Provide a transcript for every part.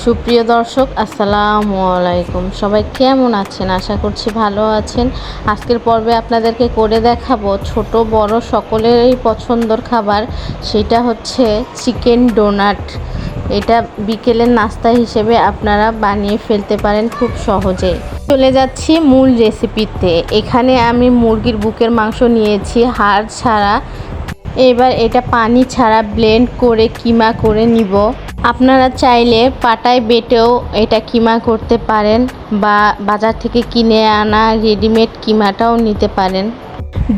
সুপ্রিয় দর্শক আসসালামু আলাইকুম। সবাই কেমন আছেন? আশা করছি ভালো আছেন। আজকের পর্বে আপনাদেরকে করে দেখাবো ছোট বড় সকলেরই পছন্দর খাবার, সেটা হচ্ছে চিকেন ডোনাট। এটা বিকেলের নাস্তা হিসেবে আপনারা বানিয়ে ফেলতে পারেন খুব সহজে। চলে যাচ্ছি মূল রেসিপিতে। এখানে আমি মুরগির বুকের মাংস নিয়েছি হাড় ছাড়া। এবার এটা পানি ছাড়া ব্লেন্ড করে কিমা করে নিব। আপনারা চাইলে পাটায় বেটেও এটা কিমা করতে পারেন বা বাজার থেকে কিনে আনা রেডিমেড কিমাটাও নিতে পারেন।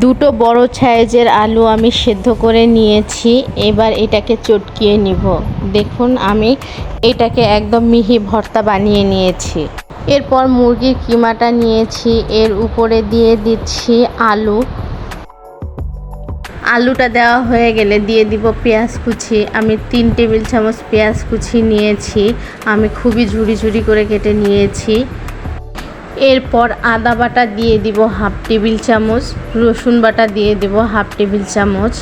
দুটো বড় সাইজের আলু আমি সেদ্ধ করে নিয়েছি। এবার এটাকে চটকিয়ে নিব। দেখুন আমি এটাকে একদম মিহি ভর্তা বানিয়ে নিয়েছি। এরপর মুরগির কিমাটা নিয়েছি, এর উপরে দিয়ে দিচ্ছি আলুটা দেওয়া হয়ে গেলে দিয়ে দিব পেঁয়াজ কুচি। আমি 3 টেবিল চামচ পেঁয়াজ কুচি নিয়েছি, আমি খুবই ঝুরি ঝুরি করে কেটে নিয়েছি। এরপর আদা বাটা দিয়ে দিব 1/2 টেবিল চামচ, রসুন বাটা দিয়ে দিব 1/2 টেবিল চামচ,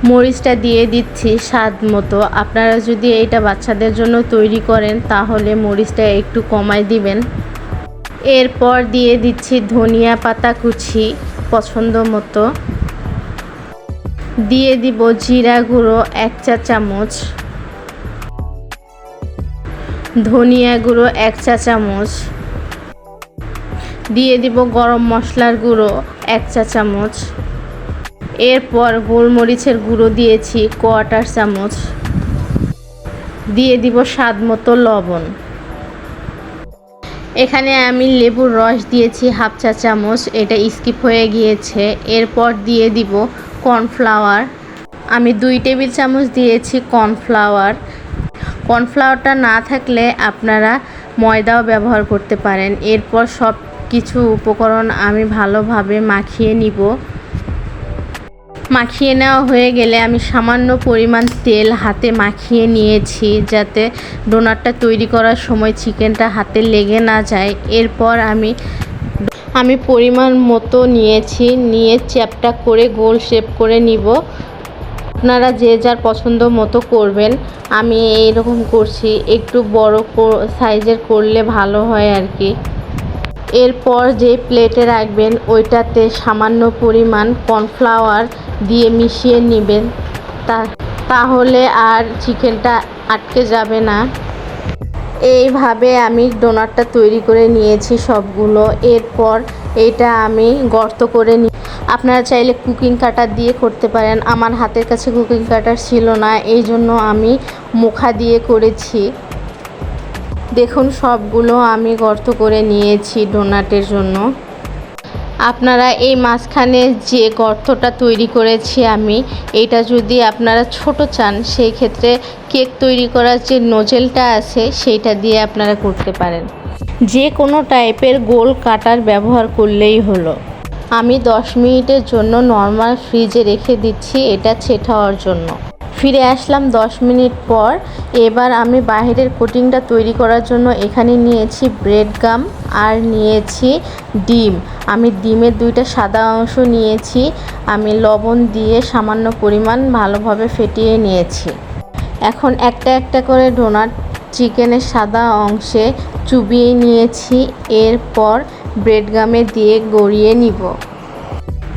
মরিচটা দিয়ে দিচ্ছি স্বাদ মতো। আপনারা যদি এটা বাচ্চাদের জন্য তৈরি করেন তাহলে মরিচটা একটু কমায় দিবেন। এরপর দিয়ে দিচ্ছি ধনিয়া পাতা কুচি পছন্দ মতো, দিয়ে দিব জিরা গুঁড়ো 1 চা চামচ, ধনিয়া গুঁড়ো 1 চা চামচ, দিয়ে দিব গরম মশলার গুঁড়ো 1 চা চামচ। এরপর গোলমরিচের গুঁড়ো দিয়েছি 1/4 চামচ, দিয়ে দিব স্বাদ মতো লবণ। এখানে আমি লেবুর রস দিয়েছি 1/2 চা চামচ, এটা স্কিপ হয়ে গিয়েছে। এরপর দিয়ে দিব কর্নফ্লাওয়ার, আমি 2 টেবিল চামচ দিয়েছি কর্নফ্লাওয়ার। কর্নফ্লাওয়ারটা না থাকলে আপনারা ময়দাও ব্যবহার করতে পারেন। এরপর সব কিছু উপকরণ আমি ভালোভাবে মাখিয়ে নিব। মাখিয়ে নেওয়া হয়ে গেলে আমি সামান্য পরিমাণ তেল হাতে মাখিয়ে নিয়েছি, যাতে ডোনাটটা তৈরি করার সময় চিকেনটা হাতে লেগে না যায়। এরপর আমি পরিমাণ মতো নিয়ে চ্যাপটা করে গোল শেপ করে নিব। আপনারা যে যার পছন্দ মতো করবেন। আমি এইরকম করছি, একটু বড় সাইজের করলে ভালো হয় আর কি। এরপর যে প্লেটে রাখবেন ওইটাতে সামান্য পরিমাণ কর্নফ্লাওয়ার দিয়ে মিশিয়ে নেবেন, তাহলে আর চিকেনটা আটকে যাবে না। এইভাবে আমি ডোনাটটা তৈরি করে নিয়েছি সবগুলো। এরপর এটা আমি গর্ত করে আপনারা চাইলে কুকিং কাটার দিয়ে করতে পারেন। আমার হাতের কাছে কুকিং কাটার ছিল না, এই জন্য আমি মুখা দিয়ে করেছি। দেখুন সবগুলো আমি গর্ত করে নিয়েছি ডোনাটের জন্য। আপনারা এই মাঝখানে যে গর্তটা তৈরি করেছি আমি, এটা যদি আপনারা ছোট চান সেই ক্ষেত্রে কেক তৈরি করার যে নোজেলটা আছে সেইটা দিয়ে আপনারা করতে পারেন। যে কোনো টাইপের গোল কাটার ব্যবহার করলেই হলো। আমি 10 মিনিটের জন্য নর্মাল ফ্রিজে রেখে দিচ্ছি এটা সেট হওয়ার জন্য। ফিরে আসলাম 10 মিনিট পর। এবার আমি বাইরের কোটিংটা তৈরি করার জন্য এখানে নিয়েছি ব্রেড গাম আর নিয়েছি ডিম। আমি ডিমের 2টা সাদা অংশ নিয়েছি, আমি লবণ দিয়ে সামান্য পরিমাণ ভালোভাবে ফেটিয়ে নিয়েছি। এখন একটা একটা করে ডোনাট চিকেনের সাদা অংশে চুবিয়ে নিয়েছি। এরপর ব্রেড গামে দিয়ে গড়িয়ে নিব।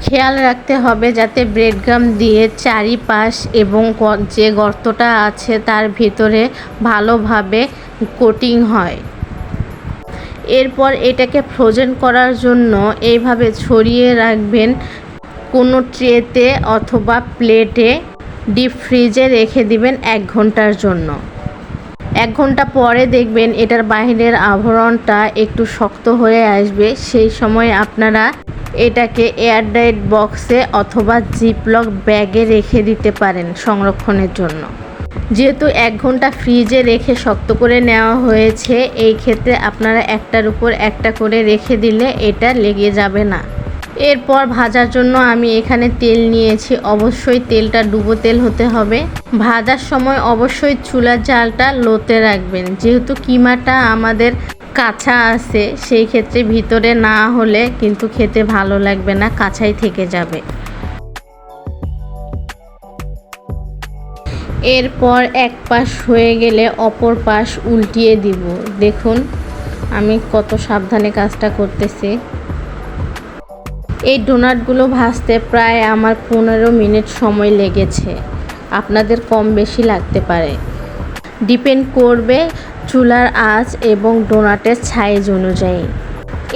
খেয়াল রাখতে হবে যাতে ব্রেড গাম দিয়ে চারিপাশ এবং যে গর্তটা আছে তার ভিতরে ভালোভাবে কোটিং হয়। এরপর এটাকে ফ্রোজেন করার জন্য এইভাবে ছড়িয়ে রাখবেন কোনো ট্রেতে অথবা প্লেটে। ডিপ ফ্রিজে রেখে দিবেন 1 ঘন্টার জন্য। 1 ঘন্টা পরে দেখবেন এটার বাইরের আবরণটা একটু শক্ত হয়ে আসবে। সেই সময় আপনারা এটাকে এয়ারটাইট বক্সে অথবা জিপলক ব্যাগে রেখে দিতে পারেন সংরক্ষণের জন্য। যেহেতু 1 ঘন্টা ফ্রিজে রেখে শক্ত করে নেওয়া হয়েছে, এই ক্ষেত্রে আপনারা একটার উপর একটা করে রেখে দিলে এটা লেগে যাবে না। এরপর ভাজার জন্য আমি এখানে তেল নিয়েছি, অবশ্যই তেলটা ডুবো তেল হতে হবে। ভাজার সময় অবশ্যই চুলার জালটা লোতে রাখবেন, যেহেতু কিমাটা আমাদের কাঁচা আছে সেই ক্ষেত্রে ভিতরে না হলে কিন্তু খেতে ভালো লাগবে না, কাঁচাই থেকে যাবে। এরপর এক পাশ হয়ে গেলে অপর পাশ উল্টিয়ে দিব। দেখুন আমি কত সাবধানে কাজটা করতেছি। এই ডোনাটগুলো ভাজতে প্রায় আমার 15 মিনিট সময় লেগেছে, আপনাদের কম বেশি লাগতে পারে, ডিপেন্ড করবে চুলার আঁচ এবং ডোনাটের সাইজ অনুযায়ী।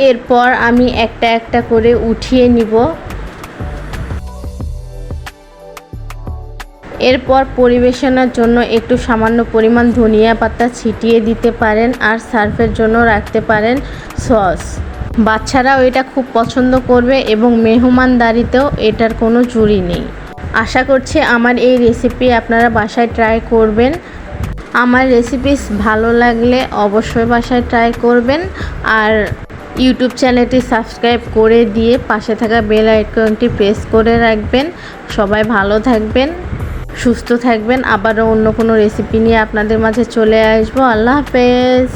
এরপর আমি একটা একটা করে উঠিয়ে নিব। এরপর পরিবেশনের জন্য একটু সামান্য পরিমাণ ধনিয়া পাতা ছিটিয়ে দিতে পারেন, আর সার্ভের জন্য রাখতে পারেন সস। বাচ্চারাও এটা খুব পছন্দ করবে এবং মেহমানদারিতেও এটার কোনো জুড়ি নেই। আশা করছি আমার এই রেসিপি আপনারা বাসায় ট্রাই করবেন। আমার রেসিপি ভালো লাগলে অবশ্যই বাসায় ট্রাই করবেন, আর ইউটিউব চ্যানেলটি সাবস্ক্রাইব করে দিয়ে পাশে থাকা বেল আইকনটি প্রেস করে রাখবেন। সবাই ভালো থাকবেন, সুস্থ থাকবেন। আবারও অন্য কোনো রেসিপি নিয়ে আপনাদের মাঝে চলে আসবো। আল্লাহ হাফেজ।